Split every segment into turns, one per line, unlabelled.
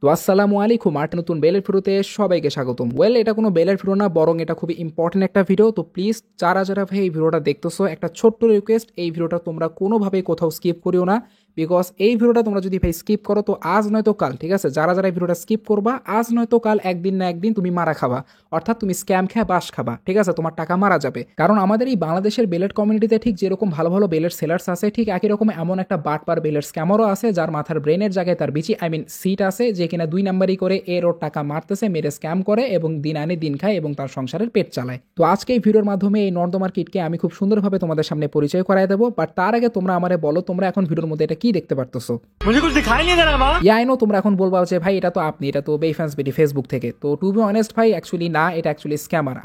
তো আসসালামু আলাইকুম, আর নতুন বেলের ভিডিওতে সবাইকে স্বাগতম। এটা কোনো বেলের ভিডিও না, বরং এটা খুবই ইম্পর্টেন্ট একটা ভিডিও। তো প্লিজ যারা যারা ভাই এই ভিডিওটা দেখতেছো, একটা ছোট্ট রিকোয়েস্ট, এই ভিডিওটা তোমরা কোনোভাবেই কোথাও স্কিপ করিও না। বিকজ এই ভিডিওটা তোমরা যদি ভাই স্কিপ করো তো আজ নয়তো কাল, ঠিক আছে, যারা যারা এই ভিডিওটা স্কিপ করবা আজ নয়তো কাল একদিন না একদিন তুমি মারা খাবা, অর্থাৎ তুমি স্ক্যাম খেয়ে বাস খাবা, ঠিক আছে, তোমার টাকা মারা যাবে। কারণ আমাদের এই বাংলাদেশের বেলেট কমিউনিটিতে ঠিক যেরকম ভালো ভালো বেলের সেলার্স আছে, ঠিক একই রকম এমন একটা বাটপার বেলের স্ক্যামারও আছে যার মাথার ব্রেনের জায়গায় তার বিচি সিট আছে, যে কিনা 2 নাম্বারই করে এর ওর টাকা মারতেছে, মেরে স্ক্যাম করে এবং দিন আনে দিন খায় এবং তার সংসারের পেট চালায়। তো আজকে এই ভিডিওর মাধ্যমে এই নর্দমার কিটকে আমি খুব সুন্দরভাবে তোমাদের সামনে পরিচয় করাই দেবো। বাট তার আগে তোমরা আমারে বলো, তোমরা এখন ভিডিওর মধ্যে এটা কি দেখতে পারতেছো? আই নো তোমরা এখন বলবা যে ভাই এটা তো আপনি, এটা তো বেফ্যান্স বিডি ফেসবুক থেকে। তো টু বি অনেস্ট ভাই, অ্যাকচুয়ালি না, এটা অ্যাকচুয়ালি স্ক্যামার।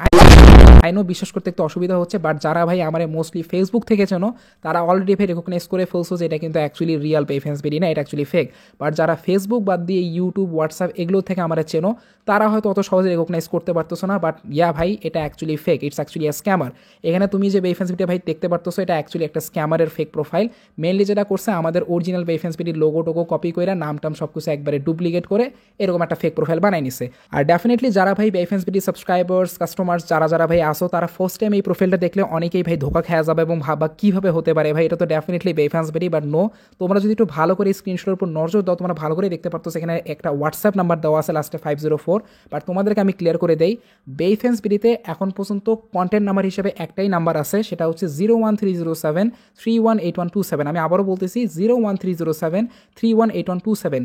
আই নো বিশ্বাস করতে একটু অসুবিধা হচ্ছে, বাট যারা ভাই আমার মোস্টলি ফেসবুক থেকে চেনো তারা অলরেডি ভাই রেকগনাইজ করে ফেলছো যে এটা কিন্তু অ্যাকচুয়ালি রিয়াল বেফ্যান্স বিডি না, এটা অ্যাকচুয়ালি ফেক। বাট যারা ফেসবুক বাদ দিয়ে ইউটিউব, হোয়াটসঅ্যাপ এগুলো থেকে আমার চেনো, তারা হয়তো অত সহজে রেকগনাইজ করতে পারতেছো না। বাট ইয়া ভাই, এটা actually fake, it's actually A scammer. এখানে তুমি যে বেফ্যান্স বিডি ভাই দেখতে পারতেছো, এটা অ্যাকচুয়ালি একটা স্ক্যামারের ফেক প্রোফাইল। মেনলি যেটা করছে, আমাদের অরিজিনাল বেফ্যান্স বিডির লোগো টোগো কপি করে নাম টাম সব কিছু একবারে ডুপ্লিকেট করে এরকম একটা ফেক প্রোফাইল বানাই নিছে। আর ডেফিনেটলি যারা ভাই বেফ্যান্স বিডি সাবস্ক্রাইবার্স, কাস্টমার্স যারা যারা ভাই আসো, তারা ফার্স্ট টাইম এই প্রোফাইলটা দেখলে অনেকেই ভাই ধোকা খেয়ে যাবে এবং ভাবা কীভাবে হতে পারে ভাই, এটা তো ডেফিনেটলি বেফ্যান্স বিডি। বাট নো, তোমরা যদি একটু ভালো করে স্ক্রিনশটের উপর নজর দাও, তোমরা ভালো করে দেখতে পারতো সেখানে একটা হোয়াটসঅ্যাপ নাম্বার দেওয়া আছে লাস্টে 504। বাট তোমাদেরকে আমি ক্লিয়ার করে দেই, বেফ্যান্স বিডিতে এখন পর্যন্ত কন্টেন্ট নাম্বার হিসেবে একটাই নাম্বার আছে, সেটা হচ্ছে 01307318127। আমি আবারও বলতেছি 01307318127।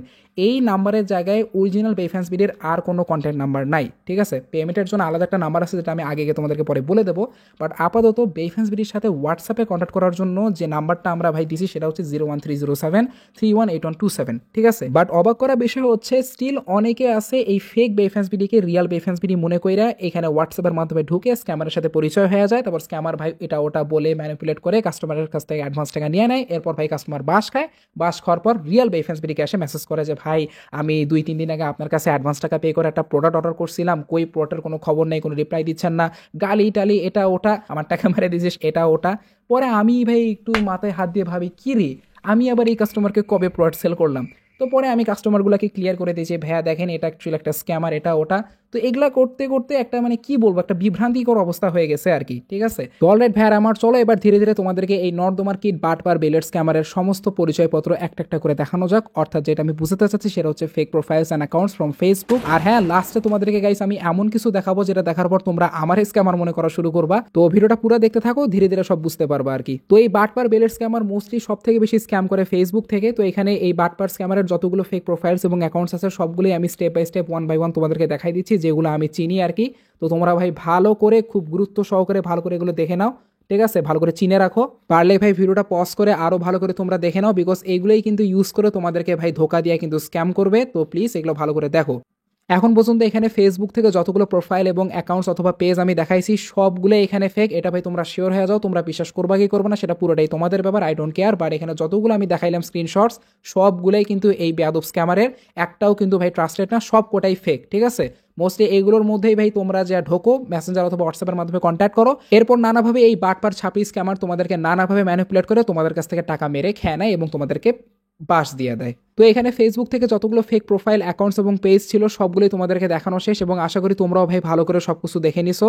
এই নাম্বারের জায়গায় অরিজিনাল বেফ্যান্স বিডির আর কোনো কন্টেন্ট নাম্বার নাই, ঠিক আছে। পেমেন্টের জন্য আলাদা একটা নাম্বার আছে, যেটা আমি আগে গিয়ে তোমাদেরকে পরে বলে দেবো। বাট আপাতত বেফ্যান্স বিডির সাথে হোয়াটসঅ্যাপে কন্ট্যাক্ট করার জন্য যে নাম্বারটা আমরা ভাই দিছি, সেটা হচ্ছে 01307318127, ঠিক আছে। বাট অবাক করা বিষয় হচ্ছে, স্টিল অনেকে আছে এই ফেক বেফ্যান্স বিডিকে রিয়াল বেফ্যান্স বিডি মনে কইরা এখানে হোয়াটসঅ্যাপের মাধ্যমে ঢুকে স্ক্যামারের সাথে পরিচয় হয়ে যায়। তারপর স্ক্যামার ভাই এটা ওটা বলে ম্যানিপুলেট করে কাস্টমারের কাছ থেকে অ্যাডভান্স টাকা নিয়ে নেয়। এরপর ভাই কাস্টমার বাস খায়, বাস খাওয়ার পর রিয়াল বেফ্যান্স বিডিকে এসে মেসেজ করে যে ভাই আমি 2-3 দিন আগে আপনার কাছে অ্যাডভান্স টাকা পে করে একটা প্রোডাক্ট অর্ডার করছিলাম, কই প্রোডাক্টের কোনো খবর নেই, কোনো রিপ্লাই দিচ্ছেন না, গালি টালি এটা ওটা, আমার টাকা মেরে দিয়েছিস এটা ওটা। পরে আমি ভাই একটু মাথায় হাত দিয়ে ভাবি, কি রে, আমি আবার এই কাস্টমারকে কবে প্রোডাক্ট সেল করলাম? তো পরে আমি কাস্টমারগুলোকে ক্লিয়ার করে দিয়েছি, ভাইয়া দেখেন এটা অ্যাকচুয়ালি একটা স্ক্যামার, এটা ওটা। তো এগুলা করতে করতে একটা মানে কি বলবো, একটা বিভ্রান্তিকর অবস্থা হয়ে গেছে আর কি, ঠিক আছে। তো অলরাইট ভাইয়ার আমার, চলো এবার ধীরে ধীরে তোমাদেরকে এই নর্দমার কিট, বাটপার, বেলেট স্ক্যামারের সমস্ত পরিচয়পত্র একটা একটা করে দেখানো যাক। অর্থাৎ যেটা আমি বুঝতে চাচ্ছি সেটা হচ্ছে fake profiles and accounts from Facebook. আর হ্যাঁ, লাস্টে তোমাদেরকে গাইস আমি এমন কিছু দেখাবো যেটা দেখার পর তোমরা আমার স্ক্যামার মনে করা শুরু করবা। তো ভিডিওটা পুরো দেখতে থাকো, ধীরে ধীরে সব বুঝতে পারবা আর কি। তো এই বাটপার, বেলেট স্ক্যামার মোস্টলি সব থেকে বেশি স্ক্যাম করে ফেসবুক থেকে। তো এখানে এই বাটপার স্ক্যামারের যতগুলো ফেক প্রোফাইলস এবং অ্যাকাউন্টস আছে, সবগুলোই আমি স্টেপ বাই স্টেপ 1 by 1 তোমাদেরকে দেখাই দিচ্ছি, যেগুলো আমি চিনি আর কি। তো তোমরা ভাই ভালো করে, খুব গুরুত্ব সহকারে ভালো করে এগুলো দেখে নাও, ঠিক আছে, ভালো করে চিনে রাখো। পারলে ভাই ভিডিওটা পজ করে আরো ভালো করে তোমরা দেখে নাও, বিকজ এইগুলোই কিন্তু ইউজ করে তোমাদেরকে ভাই ধোকা দিয়ে কিন্তু স্ক্যাম করবে। তো প্লিজ এগুলো ভালো করে দেখো। এখন পর্যন্ত এখানে ফেসবুক থেকে যতগুলো প্রোফাইল এবং অ্যাকাউন্টস অথবা পেজ আমি দেখাইছি, সবগুলো এখানে ফেক। এটা ভাই তোমরা শিওর হয়ে যাও, তোমরা বিশ্বাস করবা কি করবে না সেটা পুরোটাই তোমাদের ব্যাপার, আই ডোন্ট কেয়ার। বাট এখানে যতগুলো আমি দেখাইলাম স্ক্রিনশটস, সবগুলোই কিন্তু এই বেয়াদব স্ক্যামারের, একটাও কিন্তু ভাই ট্রাস্টেড না, সব কোটাই ফেক, ঠিক আছে। মোস্টলি এইগুলোর মধ্যেই ভাই তোমরা যা ঢোকো, মেসেঞ্জার অথবা হোয়াটসঅ্যাপের মাধ্যমে কন্ট্যাক্ট করো, এরপর নানাভাবে এই বাটপার ছাপি স্ক্যামার তোমাদেরকে নানাভাবে ম্যানিপুলেট করে তোমাদের কাছ থেকে টাকা মেরে খেয়ে নেয় এবং তোমাদেরকে বাস দিয়ে দেয়। তো এখানে ফেসবুক থেকে যতগুলো ফেক প্রোফাইল, অ্যাকাউন্টস এবং পেজ ছিল, সবগুলোই তোমাদেরকে দেখানো শেষ এবং আশা করি তোমরাও ভাই ভালো করে সব কিছু দেখে নিছো।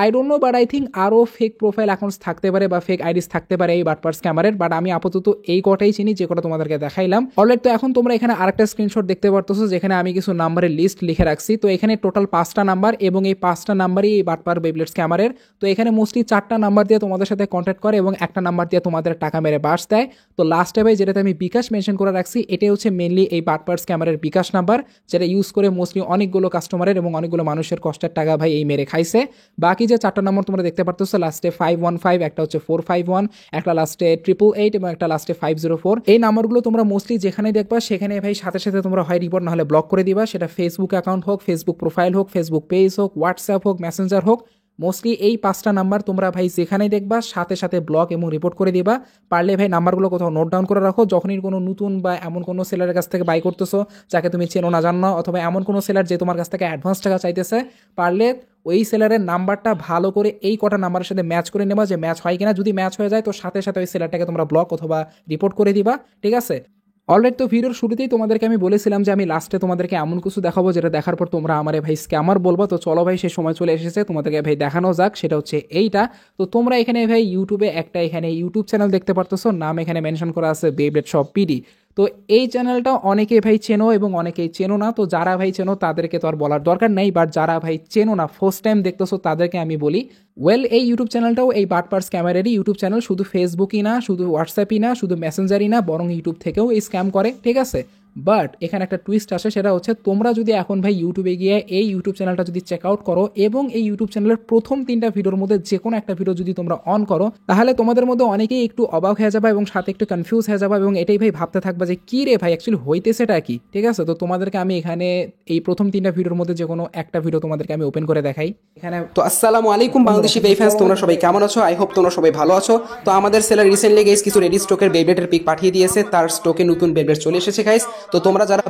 I don't know, but I think আরও ফেক প্রোফাইল, অ্যাকাউন্টস থাকতে পারে বা ফেক আইডিস থাকতে পারে এই বাটপার স্ক্যামারের। বাট আমি আপাতত এই কটাই চিনি, যে কটা তোমাদেরকে দেখাইলাম অলরেডি। তো এখন তোমরা এখানে আরেকটা স্ক্রিনশট দেখতে পারতেছো, যেখানে আমি কিছু নাম্বারের লিস্ট লিখে রাখছি। তো এখানে টোটাল 5টা নাম্বার এবং এই 5টা নাম্বারই এই বাটপার বেবলেট স্ক্যামারের। তো এখানে মোস্টলি 4টা নাম্বার দিয়ে তোমাদের সাথে কন্ট্যাক্ট করে এবং একটা নাম্বার দিয়ে তোমাদের টাকা মেরে বাস দেয়। তো লাস্টে ভাই যেটাতে আমি বিকাশ মেনশন করে রাখছি, এটাই হচ্ছে মেনলি এই বাটপার স্ক্যামারের বিকাশ নাম্বার, যেটা ইউজ করে মোস্টলি অনেকগুলো কাস্টমারের এবং অনেকগুলো মানুষের কষ্টের টাকা ভাই এই মেরে খাইছে। বাকি যে 4টা নম্বর তোমরা দেখতে পারতেছো, লাস্টে 515, একটা হচ্ছে 451, একটা লাস্টে 888 এবং একটা লাস্টে 504, এই নাম্বারগুলো তোমরা মোস্টলি যেখানে দেখবা সেখানে ভাই সাথে সাথে তোমরা হয় রিপোর্ট না হলে ব্লক করে দিবা। সেটা ফেসবুক অ্যাকাউন্ট হোক, ফেসবুক প্রোফাইল হোক, ফেসবুক পেজ হোক, হোয়াটসঅ্যাপ হোক, মেসেঞ্জার হোক, মোস্টলি এই 5টা নাম্বার তোমরা ভাই যেখানেই দেখবা সাথে সাথে ব্লক এবং রিপোর্ট করে দিবা। পারলে ভাই নাম্বারগুলো কোথাও নোট ডাউন করে রাখো, যখনই কোনো নতুন বা এমন কোনো সেলারের কাছ থেকে বাই করতেছো যাকে তুমি চেনো না জানো না, অথবা এমন কোনো সেলার যে তোমার কাছ থেকে অ্যাডভান্স টাকা চাইতেছে, পারলে ওই সেলারের নাম্বারটা ভালো করে এই কটা নাম্বারের সাথে ম্যাচ করে নেবা, যে ম্যাচ হয় কিনা। যদি ম্যাচ হয়ে যায় তো সাথে সাথে ওই সেলারটাকে তোমরা ব্লক অথবা রিপোর্ট করে দিবা, ঠিক আছে। অলরাইট, তো ভিডিওর শুরুতেই তোমাদেরকে আমি বলেছিলাম যে আমি লাস্টে তোমাদেরকে এমন কিছু দেখাবো যেটা দেখার পর তোমরা আমারে ভাই স্ক্যামার বলবো। তো চলো ভাই, সেই সময় চলে এসেছে, তোমাদেরকে ভাই দেখানো যাক। সেটা হচ্ছে এইটা। তো তোমরা এখানে ভাই ইউটিউবে একটা এখানে ইউটিউব চ্যানেল দেখতে পারতেছো, নাম এখানে মেনশন করা আছে বেবলেট শপ পিডি। তো এই চ্যানেলটা অনেকে ভাই চেনো এবং অনেকেই চেনো না। তো যারা ভাই চেনো তাদেরকে তো আর বলার দরকার নেই, বাট যারা ভাই চেনো না, ফার্স্ট টাইম দেখতেছো, তাদেরকে আমি বলি, ওয়েল, এই ইউটিউব চ্যানেলটাও এই বাটপার স্ক্যামারেরই ইউটিউব চ্যানেল। শুধু ফেসবুকই না, শুধু হোয়াটসঅ্যাপই না, শুধু মেসেঞ্জারই না, বরং ইউটিউব থেকেও এই স্ক্যাম করে, ঠিক আছে। বাট এখানে একটা টুইস্ট আসে, সেটা হচ্ছে তোমরা যদি এখন ভাই ইউটিউবে গিয়ে এই ইউটিউব চ্যানেলটা যদি চেক আউট করো এবং এই ইউটিউব চ্যানেলের প্রথম 3টা ভিডিওর মধ্যে যে কোনো একটা ভিডিও যদি তোমরা অন করো, তাহলে তোমাদের মধ্যে অনেকেই একটু অবাক হয়ে যাবে এবং সাথে একটু কনফিউজ হয়ে যাবে এবং এটাই ভাই ভাবতে থাকবে যে কি রে ভাই অ্যাকচুয়ালি হইতেছেটা কি, ঠিক আছে। তো তোমাদেরকে আমি এখানে এই প্রথম 3টা ভিডিওর মধ্যে যে কোনো একটা ভিডিও তোমাদেরকে আমি ওপেন করে দেখাই এখানে।
তো আসসালামু আলাইকুম বাংলাদেশি বেবি ফ্যান্স, তোমরা সবাই কেমন আছো? আই হোপ তোমরা সবাই ভালো আছো। তো আমাদের সেলার রিসেন্টলি গাইস কিছু রেডি স্টকের বেবলেটের পিক পাঠিয়ে দিয়েছে, তার স্টকে নতুন বেবলেট চলে এসেছে গাইস। তো তোমরা যারা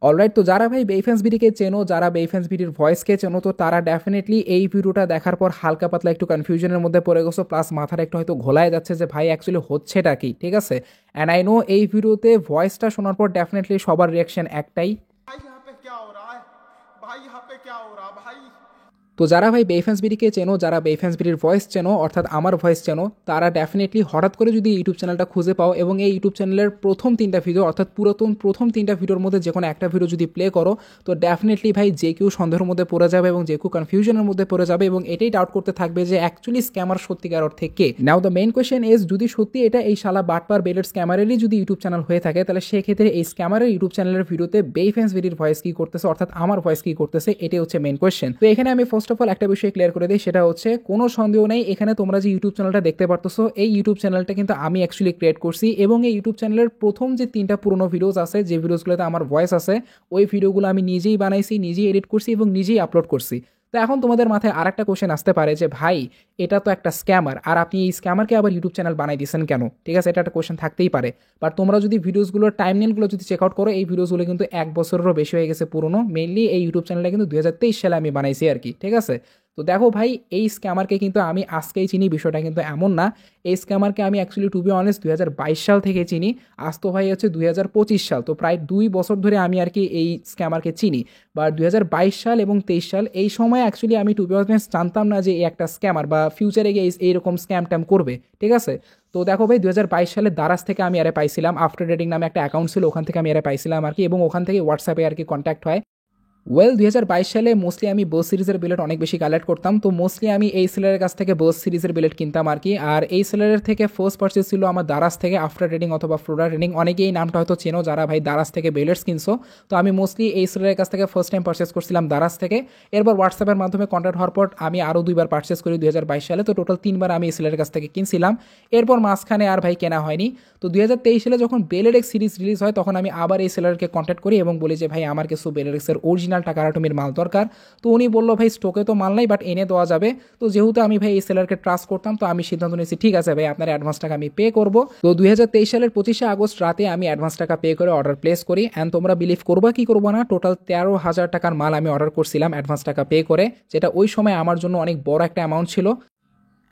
অলরাইট, তো যারা ভাই বেইফেন্স বিডিকে চেনো, যারা বেইফেন্স বিডির ভয়েসকে চেনো, তো তারা ডেফিনেটলি এই ভিডিওটা দেখার পর হালকা পাতলা একটু কনফিউশনের মধ্যে পড়ে গেছো, প্লাস মাথার একটু হয়তো ঘোলায় যাচ্ছে যে ভাই অ্যাকচুয়ালি হচ্ছেটা কি, ঠিক আছে। অ্যান্ড আই নো এই ভিডিওতে ভয়েসটা শোনার পর ডেফিনেটলি সবার রিয়াকশন একটাই,
भाई यहाँ पे क्या हो रहा है? भाई यहाँ पे क्या हो रहा है भाई?
তো যারা ভাই বেইফেন্স বিডিকে চেনো, যারা বেইফেন্স বিডির ভয়েস চেনো, অর্থাৎ আমার ভয়েস চেনো, তারা ডেফিনেটলি হঠাৎ করে যদি ইউটিউব চ্যানেলটা খুঁজে পাও এবং এই ইউটিউব চ্যানেলের প্রথম 3টা ভিডিও, অর্থাৎ পুরাতন প্রথম 3টা ভিডিওর মধ্যে যে কোনো একটা ভিডিও যদি প্লে করো, তো ডেফিনেটলি ভাই যে কেউ সন্দেহের মধ্যে পড়ে যাবে এবং যে কেউ কনফিউশনের মধ্যে পড়ে যাবে এবং এটাই ডাউট করতে থাকবে যে অ্যাকচুয়ালি স্ক্যামার সত্যিকার অর্থে কে। নাও দ্য মেইন কোয়েশ্চেন ইজ, যদি সত্যি এটা এই শালা বাটপার বেলেট স্ক্যামারেরই যদি ইউটিউব চ্যানেল হয়ে থাকে, তাহলে সেক্ষেত্রে এই স্ক্যামারের ইউটিউব চ্যানেলের ভিডিওতে বেইফেন্স বিডির ভয়েস কি করতেছে, অর্থাৎ আমার ভয়েস কি করতেছে, এটাই হচ্ছে মেইন কোয়েশ্চেন। তো এখানে আমি ফার্স্ট অফ অল একটা বিষয় ক্লিয়ার করে দিই, সেটা হচ্ছে কোনো সন্দেহ নেই, এখানে তোমরা যে ইউটিউব চ্যানেলটা দেখতে পারতেছো, এই ইউটিউব চ্যানেলটা কিন্তু আমি অ্যাকচুয়ালি ক্রিয়েট করছি এবং এই ইউটিউব চ্যানেলের প্রথম যে 3টা পুরোনো ভিডিওস আছে, যে ভিডিওসগুলোতে আমার ভয়েস আছে, ওই ভিডিওগুলো আমি নিজেই বানাইছি, নিজেই এডিট করছি এবং নিজেই আপলোড করছি। তো এখন তোমাদের মাথায় আর একটা কোশ্চেন আসতে পারে যে ভাই এটা তো একটা স্ক্যামার, আর আপনি এই স্ক্যামারকে আবার ইউটিউব চ্যানেল বানাই দিয়েছেন কেন, ঠিক আছে, এটা একটা কোশ্চেন থাকতেই পারে। বাট তোমরা যদি ভিডিওসগুলোর টাইমলাইনগুলো যদি চেক আউট করো, এই ভিডিওসগুলো কিন্তু 1 বছরেরও বেশি হয়ে গেছে পুরোনো। মেইনলি এই ইউটিউব চ্যানেলটা কিন্তু 2023 সালে আমি বানাইছি আর কি, ঠিক আছে। তো দেখো ভাই, এই স্ক্যামারকে কিন্তু আমি আজকেই চিনি, বিষয়টা কিন্তু এমন না। এই স্ক্যামারকে আমি অ্যাকচুয়ালি টু বি অনেস্ট 2022 সাল থেকে চিনি। আজ তো ভাই হচ্ছে 2025 সাল, তো প্রায় 2 বছর ধরে আমি আর কি এই স্ক্যামারকে চিনি। বা 2022 সাল এবং 23 সাল এই সময় অ্যাকচুয়ালি আমি টু বি অনেস্ট জানতাম না যে এই একটা স্ক্যামার বা ফিউচারে গিয়ে এইরকম স্ক্যাম ট্যাম করবে, ঠিক আছে। তো দেখো ভাই, 2022 সালে দারাজ থেকে আমি আরে পাইছিলাম, আফটার রেটিং নামে একটা অ্যাকাউন্ট ছিল, ওখান থেকে আমি আরে পাইছিলাম আর কি, এবং ওখান থেকে হোয়াটসঅ্যাপে আর কি কন্ট্যাক্ট হয়। ওয়েল, 2022 সালে মোস্টলি আমি বোস সিরিজের বিলেট অনেক বেশি কালেক্ট করতাম। তো মোস্টলি আমি এই সেলারের কাছ থেকে বোস সিরিজের বিলেট কিনতাম আর কি। আর এই সেলারের থেকে ফার্স্ট পারচেস ছিল আমার দারাজ থেকে, আফটার রেডিং অথবা ফ্লোরা রেডিং, অনেকেই এই নামটা হয়তো চেনো যারা ভাই দারাজ থেকে বিলেটস কিনছো। তো আমি মোস্টলি এই সেলারের কাছ থেকে ফার্স্ট টাইম পারচেস করছিলাম দারাজ থেকে। এরপর হোয়াটসঅ্যাপের মাধ্যমে কন্ট্যাক্ট হওয়ার পর আমি আরও 2বার পারচেস করি 2022 সালে। তো টোটাল 3বার আমি এই সেলারের কাছ থেকে কিনছিলাম। এরপর মাঝখানে আর ভাই কেনা হয়নি। তো 2023 সালে যখন বেলেডেক্স সিরিজ রিলিজ হয়, তখন আমি আবার এই সেলারকে কন্ট্যাক্ট করি এবং বলি যে ভাই আমার কিছু বেলেডেক্সের অরিজিনাল টাকারাটুমির মাল দরকার। তো উনি বললো ভাই স্টকে তো মাল নাই, বাট এনে দেওয়া যাবে। তো যেহেতু আমি ভাই এই সেলারকে ট্রাস্ট করতাম, তো আমি সিদ্ধান্ত নিয়েছি ঠিক আছে ভাই, আপনার অ্যাডভান্স টাকা আমি পে করবো। তো 2023 সালের 25শে আগস্ট রাতে আমি অ্যাডভান্স টাকা পে করে অর্ডার প্লেস করি। অ্যান্ড তোমরা বিলিভ করবা কি করবো না, টোটাল 13,000 টাকার মাল আমি অর্ডার করছিলাম অ্যাডভান্স টাকা পে করে, যেটা ওই সময় আমার জন্য অনেক বড় একটা অ্যামাউন্ট ছিল।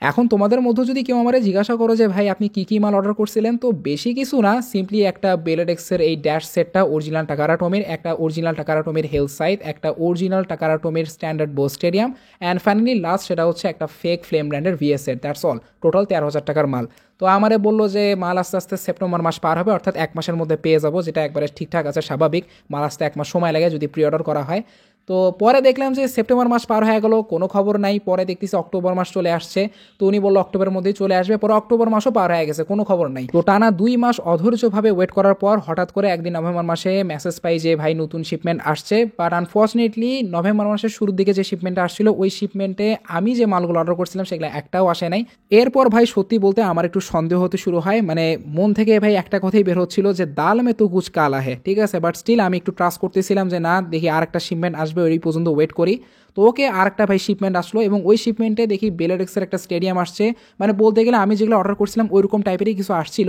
এখন তোমাদের মধ্যে যদি কেউ আমারে জিজ্ঞাসা করো যে ভাই আপনি কী কী মাল অর্ডার করছিলেন, তো বেশি কিছু না, সিম্পলি একটা বেলেডেক্সের এই ড্যাশ সেটটা অরিজিনাল টাকারাটমির, একটা অরিজিনাল টাকারাটমির হেলথ সাইট, একটা অরিজিনাল টাকারাটমির স্ট্যান্ডার্ড বো স্টেডিয়াম, অ্যান্ড ফাইনালি লাস্ট সেটা হচ্ছে একটা ফেক ফ্লেম ব্র্যান্ডের VS set. That's all, total 13,000 টাকার মাল। তো আমারে বললো যে মাল আস্তে আস্তে সেপ্টেম্বর মাস পার হবে, অর্থাৎ 1 মাসের মধ্যে পেয়ে যাবো, যেটা একবারে ঠিকঠাক আছে, স্বাভাবিক। মাল আসতে 1 মাস সময় লাগে যদি প্রি অর্ডার করা হয়। তো পরে দেখলাম যে সেপ্টেম্বর মাস পার হয়ে গেল, কোনো খবর নাই। পরে দেখতেছি অক্টোবর মাস চলে আসছে, তো উনি বললো অক্টোবরের মধ্যেই চলে আসবে। পরে অক্টোবর মাসও পার হয়ে গেছে, কোনো খবর নাই। তো টানা 2 মাস অধৈর্যভাবে ওয়েট করার পর হঠাৎ করে একদিন নভেম্বর মাসে মেসেজ পাই যে ভাই নতুন শিপমেন্ট আসছে। বাট আনফর্চুনেটলি নভেম্বর মাসের শুরুর দিকে যে শিপমেন্টটা আসছিল, ওই শিপমেন্টে আমি যে মালগুলো অর্ডার করছিলাম সেগুলো একটাও আসে নাই। এরপর ভাই সত্যি বলতে আমার একটু সন্দেহ হতে শুরু হয়, মানে মন থেকে ভাই একটা কথাই বের হচ্ছিল যে দাল মে তো কুছ কালা হে, ঠিক আছে। বাট স্টিল আমি একটু ট্রাস্ট করতেছিলাম যে না, দেখি আর একটা শিপমেন্ট আসবে, ওই পর্যন্ত ওয়েট করি। তো ওকে আরেকটা ভাই শিপমেন্ট আসলো এবং ওই শিপমেন্টে দেখি বেলেডেক্সের একটা স্টেডিয়াম আসছে। মানে বলতে গেলে আমি যেগুলো অর্ডার করছিলাম ওইরকম টাইপেরই কিছু আসছিল।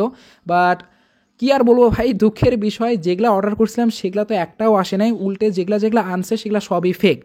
বাট কি আর বলবো ভাই, দুঃখের বিষয়, যেগুলো অর্ডার করছিলাম সেগুলো তো একটাও আসে নাই। উল্টে যেগুলো আনছে সেগুলো সবই ফেক।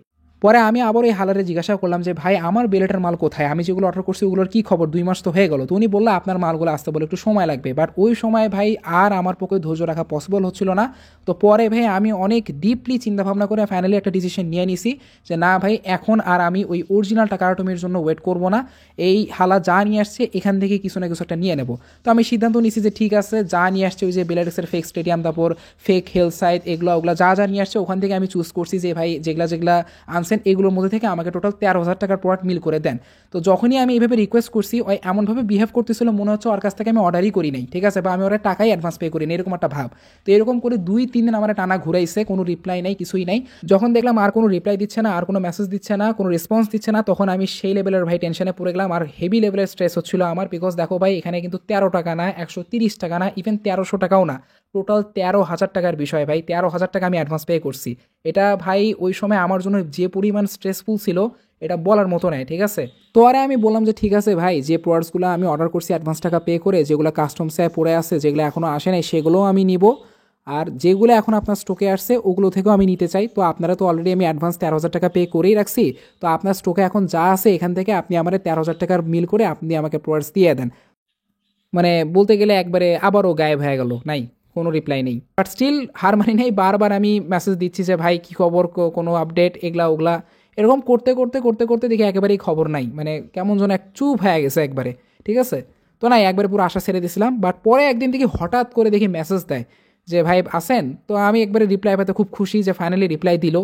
পরে আমি আবার এই হালারে জিজ্ঞাসা করলাম যে ভাই আমার বেলেটের মাল কোথায়, আমি যেগুলো অর্ডার করছি ওগুলোর কী খবর, 2 মাস তো হয়ে গেল। তো উনি বললো আপনার মালগুলো আসতে বলে একটু সময় লাগবে। বাট ওই সময় ভাই আর আমার পক্ষে ধৈর্য রাখা পসিবল হচ্ছিল না। তো পরে ভাই আমি অনেক ডিপলি চিন্তাভাবনা করে ফাইনালি একটা ডিসিশন নিয়ে নিছি যে না ভাই এখন আর আমি ওই অরিজিনাল টাকাটমির জন্য ওয়েট করব না, এই হালা যা নিয়ে আসছে এখান থেকে কিছু না কিছু একটা নিয়ে নেব। তো আমি সিদ্ধান্ত নিছি যে ঠিক আছে যা নিয়ে আসছে ওই যে বেলারিক্সের ফেক স্টেডিয়াম, তারপর ফেক হেলথ সাইট, এগুলো ওগুলো যা যা নিয়ে আসছে ওখান থেকে আমি চুজ করছি যে ভাই যেগুলা আনছেন এগুলোর মধ্যে থেকে আমাকে টোটাল 13,000 টাকার প্রোডাক্ট মিল করে দেন। তো যখনই আমি এইভাবে রিকোয়েস্ট করছি ওই এমনভাবে বিহেভ করতেছিল মনে হচ্ছে ওর কাছ থেকে আমি অর্ডারই করি নাই, ঠিক আছে, বা আমি ওরা টাকাই অ্যাডভান্স পে করি না, এরকম একটা ভাব। তো এরকম করে 2-3 দিন আমার টানা ঘুরাইছে, কোনো রিপ্লাই নাই, কিছুই নাই। যখন দেখলাম আর কোনো রিপ্লাই দিচ্ছে না, আর কোনো মেসেজ দিচ্ছে না, কোনো রেসপন্স দিচ্ছে না, তখন আমি সেই লেভেলের ভাই টেনশনে পড়ে গেলাম আর হেভি লেভেলের স্ট্রেস হচ্ছিল আমার। বিকজ দেখো ভাই এখানে কিন্তু 13 টাকা না, 130 টাকা না, ইভেন 1300 টাকাও না, টোটাল 13,000 টাকার বিষয় ভাই। 13,000 টাকা আমি অ্যাডভান্স পে করছি। এটা ভাই ওই সময় আমার জন্য যে পরিমাণ স্ট্রেসফুল ছিল এটা বলার মতো নয়, ঠিক আছে। তো আরে আমি বললাম যে ঠিক আছে ভাই, যে প্রোডাক্টসগুলো আমি অর্ডার করছি অ্যাডভান্স টাকা পে করে, যেগুলো কাস্টমসে পড়ে আছে, যেগুলো এখনও আসে নাই সেগুলোও আমি নিব, আর যেগুলো এখন আপনার স্টকে আসছে ওগুলো থেকেও আমি নিতে চাই। তো আপনারা তো অলরেডি আমি অ্যাডভান্স 13,000 টাকা পে করেই রাখছি, তো আপনার স্টকে এখন যা আছে এখান থেকে আপনি আমার 13,000 টাকার মিল করে আপনি আমাকে প্রোডাক্টস দিয়ে দেন। মানে বলতে গেলে একবারে আবারও গায়েব হয়ে গেল, নাই কোনো রিপ্লাই নেই। বাট স্টিল হার মানি নাই, বারবার আমি মেসেজ দিচ্ছি যে ভাই কী খবর, কোনো আপডেট, এগুলা ওগুলা, এরকম করতে করতে করতে করতে দেখি একেবারেই খবর নাই। মানে কেমন যেন এক চুপ হয়ে গেছে একবারে, ঠিক আছে। তো নাই একবারে পুরো আশা ছেড়ে দিয়েছিলাম। বাট পরে একদিন দেখি হঠাৎ করে দেখি মেসেজ দেয় যে ভাই আসেন। তো আমি একবারে রিপ্লাই পেতে খুব খুশি যে ফাইনালি রিপ্লাই দিল,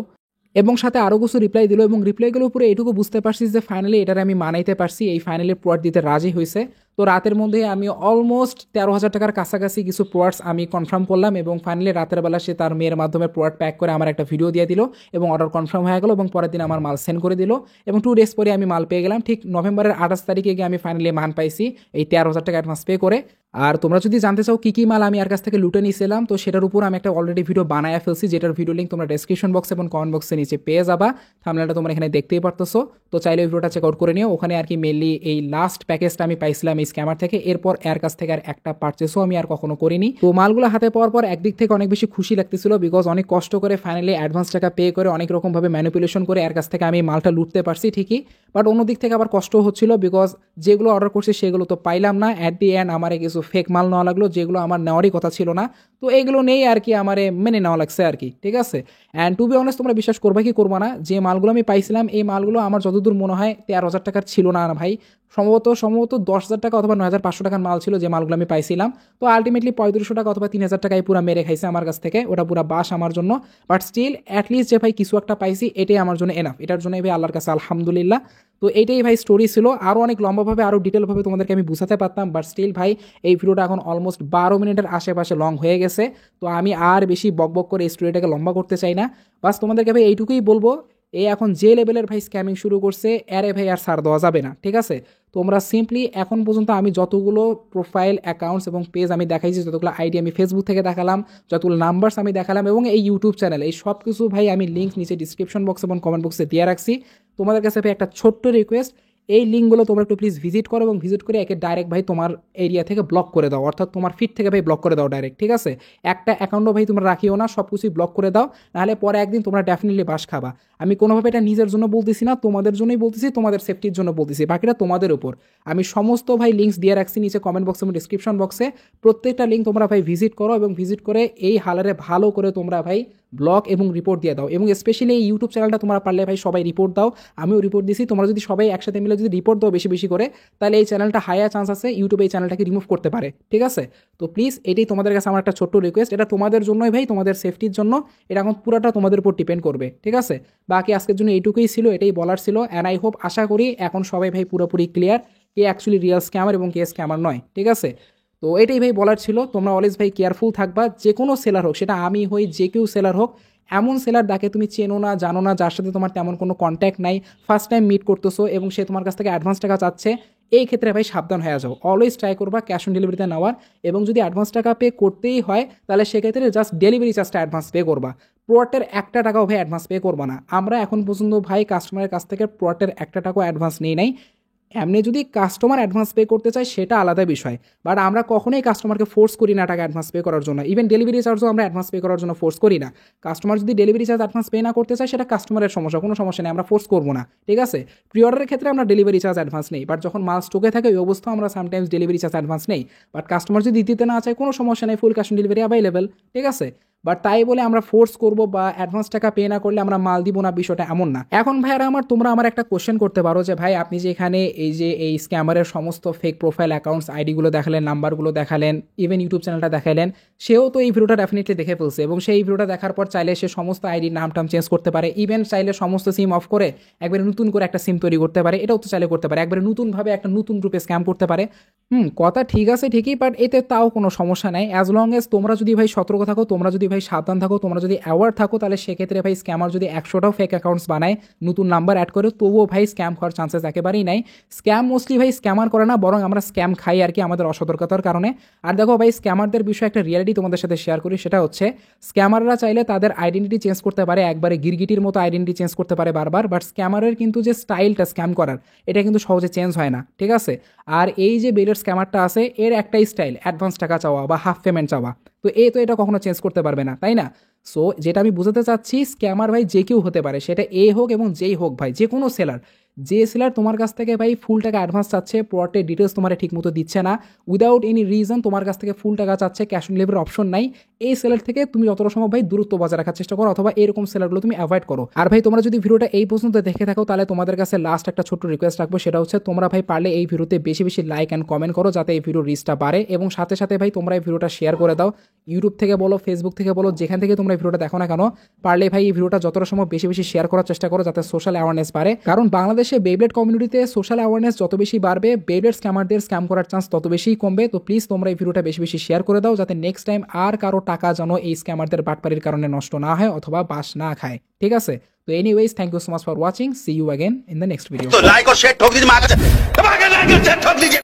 এবং সাথে আরও কিছু রিপ্লাই দিল, এবং রিপ্লাইগুলোর উপরে এটুকু বুঝতে পারছি যে ফাইনালি এটার আমি মানাইতে পারছি, এই ফাইনালি প্রোডাক্ট দিতে রাজি হয়েছে। তো রাতের মধ্যে আমি অলমোস্ট 13,000 টাকার কাছাকাছি কিছু প্রোডাক্টস আমি কনফার্ম করলাম, এবং ফাইনালি রাতের বেলা সে তার মেয়ের মাধ্যমে প্রোডাক্ট প্যাক করে আমার একটা ভিডিও দিয়ে দিল, এবং অর্ডার কনফার্ম হয়ে গেল, এবং পরের দিন আমার মাল সেন্ড করে দিল, এবং 2 ডেজ পরে আমি মাল পেয়ে গেলাম। ঠিক নভেম্বরের 28 তারিখে গিয়ে আমি ফাইনালি মান পাইছি এই 13,000 টাকা অ্যাডভান্স পে করে। আর তোমরা যদি জানতে চাও কী কী মাল আমি আর কাছ থেকে লুটে নিয়েছিলাম, তো সেটার উপর আমি একটা অলরেডি ভিডিও বানায় ফেলছি, যেটার ভিডিও লিঙ্ক তোমরা ডেসক্রিপশন বক্স এবং কমেন্ট বক্সে নিচে পেয়ে যাবা। থাম্বনেলটা তোমরা এখানে দেখতেই পারতেছো। তো চাইলে ওই ভিডিওটা চেক আউট করে নিও। ওখানে আর কি মেনলি এই লাস্ট প্যাকেজটা আমি পাইছিলাম এই স্ক্যামার থেকে, এরপর এর কাছ থেকে আর একটা পারচেসও আমি আর কখনো করিনি। তো মালগুলো হাতে পাওয়ার পর একদিক থেকে অনেক বেশি খুশি লাগতেছিল, বিকজ অনেক কষ্ট করে ফাইনালি অ্যাডভান্স টাকা পে করে অনেক রকমভাবে ম্যানিপুলেশন করে এর কাছ থেকে আমি মালটা লুটতে পারছি ঠিকই। বাট অন্যদিক থেকে আবার কষ্টও হচ্ছিল, বিকজ যেগুলো অর্ডার করছি সেগুলো তো পাইলাম না। অ্যাট দি এন্ড আমার কিছু ফেক মাল নেওয়া লাগলো, যেগুলো আমার নেওয়ারই কথা ছিল না। তো এগুলো নেই আর কি আমার মেনে নেওয়া লাগছে আর কি, ঠিক আছে। অ্যান্ড টু বি অনেস্ট, তোমরা বিশ্বাস করবে কি করবা না, যে মালগুলো আমি পাইছিলাম এই মালগুলো আমার যতদূর মনে হয় 13,000 টাকার ছিল না ভাই। সম্ভবত 10,000 টাকা অথবা 9,500 টাকার মাল ছিল যে মালগুলো আমি পাইছিলাম। তো আলটিমেটলি 3500 টাকা অথবা 3,000 টাকায় পুরো মেরে খাইছে আমার কাছ থেকে, ওটা পুরো বাস আমার জন্য। বাট স্টিল অ্যাটলিস্ট যে ভাই কিছু একটা পাইছি এটাই আমার জন্য এনাফ, এটার জন্য ভাই আল্লাহর কাছে আলহামদুলিল্লাহ। তো এইটাই ভাই স্টোরি ছিল, আরও অনেক লম্বাভাবে আরও ডিটেলভাবে তোমাদেরকে আমি বুঝাতে পারতাম, বাট স্টিল ভাই এই ভিডিওটা এখন অলমোস্ট 12 মিনিটের আশেপাশে লং হয়ে গেছে। তো আমি আর বেশি বকবক করে এই স্টোরিটাকে লম্বা করতে চাই না। বাস তোমাদেরকে ভাই এইটুকুই বলবো, এই এখন যে লেভেলের ভাই স্ক্যামিং শুরু করছে এরে ভাই আর ছাড় দেওয়া যাবে না, ঠিক আছে। তোমরা সিম্পলি এখন পর্যন্ত আমি যতগুলো প্রোফাইল অ্যাকাউন্টস এবং পেজ আমি দেখাইছি, যতগুলো আইডি আমি ফেসবুক থেকে দেখালাম, যতগুলো নাম্বারস আমি দেখালাম, এবং এই ইউটিউব চ্যানেল, এই সব কিছু ভাই আমি লিঙ্ক নিচে ডিসক্রিপশন বক্স এবং কমেন্ট বক্সে দিয়ে রাখছি। তোমাদের কাছে ভাই একটা ছোট্ট রিকোয়েস্ট, এই লিঙ্কগুলো তোমরা একটু প্লিজ ভিজিট করো, এবং ভিজিট করে একে ডাইরেক্ট ভাই তোমার এরিয়া থেকে ব্লক করে দাও, অর্থাৎ তোমার ফিড থেকে ভাই ব্লক করে দাও ডাইরেক্ট, ঠিক আছে। একটা অ্যাকাউন্টও ভাই তোমরা রাখিও না, সব কিছুই ব্লক করে দাও, নাহলে পরে একদিন তোমরা ডেফিনেটলি বাস খাবা। আমি কোনোভাবে এটা নিজের জন্য বলতেছি না, তোমাদের জন্যই বলতেছি, তোমাদের সেফটির জন্য বলতেছি, বাকিটা তোমাদের উপর। আমি সমস্ত ভাই লিঙ্কস দিয়ে রাখছি নিচে কমেন্ট বক্স এবং ডিসক্রিপশন বক্সে, প্রত্যেকটা লিঙ্ক তোমরা ভাই ভিজিট করো, এবং ভিজিট করে এই হালারে ভালো করে তোমরা ভাই ব্লগ এবং রিপোর্ট দিয়ে দাও। এবং স্পেশালি এই ইউটিউব চ্যানেলটা তোমরা পারলে ভাই সবাই রিপোর্ট দাও, আমিও রিপোর্ট দিছি। তোমরা যদি সবাই একসাথে মিলে যদি রিপোর্ট দাও বেশি বেশি করে, তাহলে এই চ্যানেলটা হায়ার চান্স আছে ইউটিউবে এই চ্যানেলটাকে রিমুভ করতে পারে, ঠিক আছে। তো প্লিজ এটাই তোমাদের কাছে আমার একটা ছোট্ট রিকোয়েস্ট, এটা তোমাদের জন্যই ভাই, তোমাদের সেফটির জন্য, এটা এখন পুরোটা তোমাদের উপর ডিপেন্ড করবে, ঠিক আছে। বাকি আজকের জন্য এইটুকুই ছিল, এটাই বলার ছিল। অ্যান্ড আই হোপ, আশা করি এখন সবাই ভাই পুরোপুরি ক্লিয়ার কে অ্যাকচুয়ালি রিয়েল স্ক্যামার এবং কে স্ক্যামার নয়, ঠিক আছে। তো এটাই ভাই বলার ছিল। তোমরা অলওয়েজ ভাই কেয়ারফুল থাকবা, যে কোনো সেলার হোক, সেটা আমি হই, যে কেউ সেলার হোক, এমন সেলার যাকে তুমি চেনো না, জানো না, যার সাথে তোমার তেমন কোনো কন্ট্যাক্ট নাই, ফার্স্ট টাইম মিট করতেছো এবং সে তোমার কাছ থেকে অ্যাডভান্স টাকা চাচ্ছে, এই ক্ষেত্রে ভাই সাবধান হয়ে যাও। অলওয়েজ ট্রাই করবা ক্যাশ অন ডেলিভারিতে নেওয়ার, এবং যদি অ্যাডভান্স টাকা পে করতেই হয় তাহলে সেক্ষেত্রে জাস্ট ডেলিভারি চার্জটা অ্যাডভান্স পে করবা, প্রোডাক্টের 1 টাকাও ভাই অ্যাডভান্স পে করবা না। আমরা এখন পর্যন্ত ভাই কাস্টমারের কাছ থেকে প্রোডাক্টের 1 টাকাও অ্যাডভান্স নেই নাই। এমনি যদি কাস্টমার অ্যাডভান্স পে করতে চায় সেটা আলাদা বিষয়, বাট আমরা কখনোই কাস্টমারকে ফোর্স করি না টাকা অ্যাডভান্স পে করার জন্য। ইভেন ডেলিভারি চার্জও আমরা অ্যাডভান্স পে করার জন্য ফোর্স করি না। কাস্টমার যদি ডেলিভারি চার্জ অ্যাডভান্স পে না করতে চায় সেটা কাস্টমারের সমস্যা, কোনো সমস্যা নেই, আমরা ফোর্স করবো না, ঠিক আছে। প্রি অর্ডারের ক্ষেত্রে আমরা ডেলিভারি চার্জ অ্যাডভান্স নেই, বাট যখন মাল স্টকে থাকে ওই অবস্থা আমরা সামটাইমস ডেলিভারি চার্জ অ্যাডভান্স নেই। বাট কাস্টমার যদি দিতে না চায় কোনো সমস্যা নেই, full cash on delivery available, ঠিক আছে। বাট তাই বলে আমরা ফোর্স করব বা অ্যাডভান্স টাকা পে না করলে আমরা মাল দিব না, বিষয়টা এমন না। এখন ভাইয়ারা আমার, তোমরা আমার একটা কোশ্চেন করতে পারো যে ভাই আপনি যে এখানে এই স্ক্যামারের সমস্ত ফেক প্রোফাইল অ্যাকাউন্টস আইডিগুলো দেখালেন, নাম্বারগুলো দেখালেন, ইভেন ইউটিউব চ্যানেলটা দেখালেন, সেও তো এই ভিডিওটা ডেফিনেটলি দেখে ফেলছে এবং সেই ভিডিওটা দেখার পর চাইলে সে সমস্ত আইডির নাম টাম চেঞ্জ করতে পারে, ইভেন চাইলে সমস্ত সিম অফ করে একবারে নতুন করে একটা সিম তৈরি করতে পারে, এটাও তো চাইলে করতে পারে, একবারে নতুনভাবে একটা নতুন গ্রুপে স্ক্যাম করতে পারে। কথা ঠিক আছে ঠিকই, বাট এতে তাও কোনো সমস্যা নাই, অ্যাজ লং এজ তোমরা যদি ভাই সতর্ক থাকো, তোমরা যদি ভাই সাবধান থাকো, তোমরা যদি অ্যাওয়ার্ড থাকো, তাহলে সেক্ষেত্রে ভাই স্ক্যামার যদি 100টাও ফেক অ্যাকাউন্টস বানায়, নতুন নাম্বার অ্যাড করে, তবুও ভাই স্ক্যাম হওয়ার চান্সেস একেবারেই নাই। স্ক্যাম মোস্টলি ভাই স্ক্যামার করে না, বরং আমরা স্ক্যাম খাই আর কি আমাদের অসতর্কতার কারণে। আর দেখো ভাই, স্ক্যামারদের বিষয়ে একটা রিয়ালিটি তোমাদের সাথে শেয়ার করি, সেটা হচ্ছে স্ক্যামাররা চাইলে তাদের আইডেন্টিটি চেঞ্জ করতে পারে, একবারে গিরগিটির মতো আইডেন্টিটি চেঞ্জ করতে পারে বারবার, বাট স্ক্যামারের কিন্তু যে স্টাইলটা স্ক্যাম করার, এটা কিন্তু সহজে চেঞ্জ হয় না, ঠিক আছে। আর এই যে বেলের স্ক্যামারটা আছে, এর একটাই স্টাইল, অ্যাডভান্স টাকা চাওয়া বা হাফ পেমেন্ট চাওয়া, তো এটা কখনো চেঞ্জ করতে পারবে না, তাই না। সো যেটা আমি বুঝাতে চাচ্ছি, স্ক্যামার ভাই যে কেউ হতে পারে, সেটা হোক এবং যেই হোক ভাই, যে কোনো সেলার, যে সেলার তোমার কাছ থেকে ভাই ফুল টাকা অ্যাডভান্স চাচ্ছে, প্রোডাক্টের ডিটেলস তোমার ঠিক মতো দিচ্ছে না, উইদাউট এনি রিজন তোমার কাছ থেকে ফুল টাকা চাচ্ছে, ক্যাশ অন ডেলিভারির অপশন নাই, এই সেলার থেকে তুমি যতটা সম্ভব ভাই দূরত্ব বজায় রাখার চেষ্টা করো, অথবা এরকম সেলারগুলো তুমি অ্যাভয়েড করো। আর ভাই তোমরা যদি ভিডিওটা এই পর্যন্ত দেখে থাকো, তাহলে তোমাদের কাছে লাস্ট একটা ছোট্ট রিকোয়েস্ট রাখবো, সেটা হচ্ছে তোমরা ভাই পারলে এই ভিডিওতে বেশি বেশি লাইক অ্যান্ড কমেন্ট করো, যাতে এই ভিডিওর রিচটা বাড়ে, এবং সাথে সাথে ভাই তোমরা এই ভিডিওটা শেয়ার করে দাও, ইউটিউব থেকে বলো, ফেসবুক থেকে বলো, যেখান থেকে তোমরা এই ভিডিওটা দেখো না কেন, পারলে ভাই এই ভিডিওটা যতটা সম্ভব বেশি বেশি শেয়ার করার চেষ্টা করো, যাতে সোশ্যাল অ্যাওয়ারনেস বাড়ে। কারণ বাংলাদেশে বেইব্লেড কমিউনিটিতে সোশ্যাল অ্যাওয়ারনেস যত বেশি বাড়বে, বেইব্লেড স্ক্যামারদের স্ক্যাম করার চান্স তত বেশিই কমবে। তো প্লিজ তোমরা এই ভিডিওটা বেশি বেশি শেয়ার করে দাও, যাতে নেক্সট টাইম আর কারো টাকা যেন এই স্ক্যামারদের বাটপারির কারণে নষ্ট না হয় অথবা বাস না খায়, ঠিক আছে। তো anyways, thank you so much for watching, see you again in the next video.
तो लाइक और शेयर ठोक दीजिए।